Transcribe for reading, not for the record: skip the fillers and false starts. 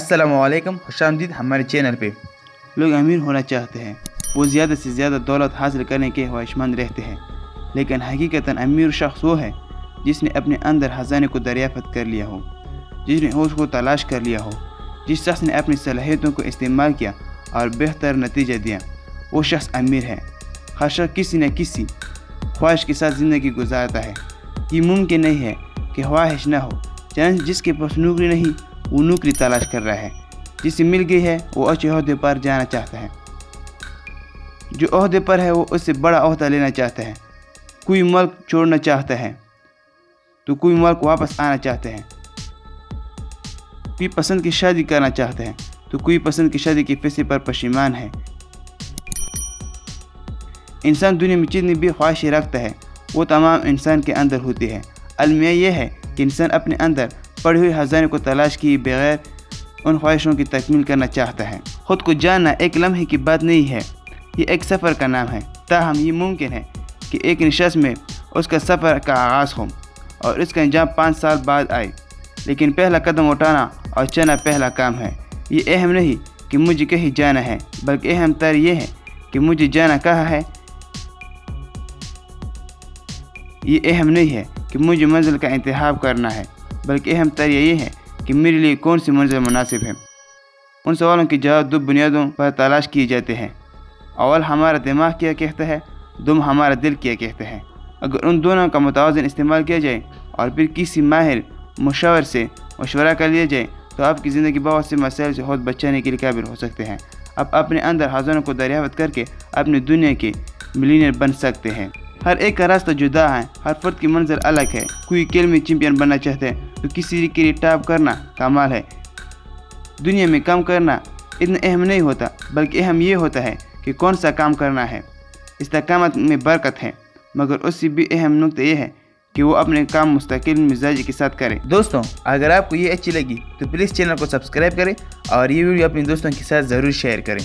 السلام علیکم، خوش آمدید ہمارے چینل پہ۔ لوگ امیر ہونا چاہتے ہیں، وہ زیادہ سے زیادہ دولت حاصل کرنے کے خواہشمند رہتے ہیں، لیکن حقیقتاً امیر شخص وہ ہے جس نے اپنے اندر خزانے کو دریافت کر لیا ہو، جس نے ہوش کو تلاش کر لیا ہو، جس شخص نے اپنی صلاحیتوں کو استعمال کیا اور بہتر نتیجہ دیا، وہ شخص امیر ہے۔ ہر شخص کسی نہ کسی خواہش کے ساتھ زندگی گزارتا ہے۔ یہ ممکن نہیں ہے کہ خواہش نہ ہو، چنانچہ جس کے پاس نوکری نہیں وہ نوکری تلاش کر رہا ہے، جسے مل گئی ہے وہ اچھے عہدے پر جانا چاہتا ہے، جو عہدے پر ہے وہ اس سے بڑا عہدہ لینا چاہتا ہے۔ کوئی ملک چھوڑنا چاہتا ہے تو کوئی ملک واپس آنا چاہتا ہے، کوئی پسند کی شادی کرنا چاہتا ہے تو کوئی پسند کی شادی کے فیصلے پر پشیمان ہے۔ انسان دنیا میں جتنی بھی خواہشیں رکھتا ہے وہ تمام انسان کے اندر ہوتی ہے۔ المیہ یہ ہے کہ انسان اپنے اندر پڑے ہوئے خزانے کو تلاش کیے بغیر ان خواہشوں کی تکمیل کرنا چاہتا ہے۔ خود کو جاننا ایک لمحے کی بات نہیں ہے، یہ ایک سفر کا نام ہے۔ تاہم یہ ممکن ہے کہ ایک نشست میں اس کا سفر کا آغاز ہو اور اس کا انجام 5 سال بعد آئے، لیکن پہلا قدم اٹھانا اور چلنا پہلا کام ہے۔ یہ اہم نہیں کہ مجھے کہیں جانا ہے، بلکہ اہم تر یہ ہے کہ مجھے جانا کہاں ہے۔ یہ اہم نہیں ہے کہ مجھے منزل کا انتخاب کرنا ہے، بلکہ اہم تر یہ ہے کہ میرے لیے کون سی منزل مناسب ہے۔ ان سوالوں کے جواب 2 بنیادوں پر تلاش کیے جاتے ہیں۔ اول ہمارا دماغ کیا کہتا ہے، دوم ہمارا دل کیا کہتا ہے۔ اگر ان دونوں کا متوازن استعمال کیا جائے اور پھر کسی ماہر مشاور سے مشورہ کر لیا جائے تو آپ کی زندگی بہت سے مسائل سے خود بچانے کے لیے قابل ہو سکتے ہیں۔ آپ اپنے اندر خزانوں کو دریافت کر کے اپنی دنیا کے ملینئر بن سکتے ہیں۔ ہر ایک کا راستہ جدا ہے، ہر فرد کی منزل الگ ہے۔ کوئی کھیل میں چیمپئن بننا چاہتا ہے تو کسی کے لیے ٹاپ کرنا کمال ہے۔ دنیا میں کام کرنا اتنا اہم نہیں ہوتا، بلکہ اہم یہ ہوتا ہے کہ کون سا کام کرنا ہے۔ استقامت میں برکت ہے، مگر اس سے بھی اہم نقطہ یہ ہے کہ وہ اپنے کام مستقل مزاجی کے ساتھ کرے۔ دوستوں، اگر آپ کو یہ اچھی لگی تو پلیز چینل کو سبسکرائب کریں اور یہ ویڈیو اپنے دوستوں کے ساتھ ضرور شیئر کریں۔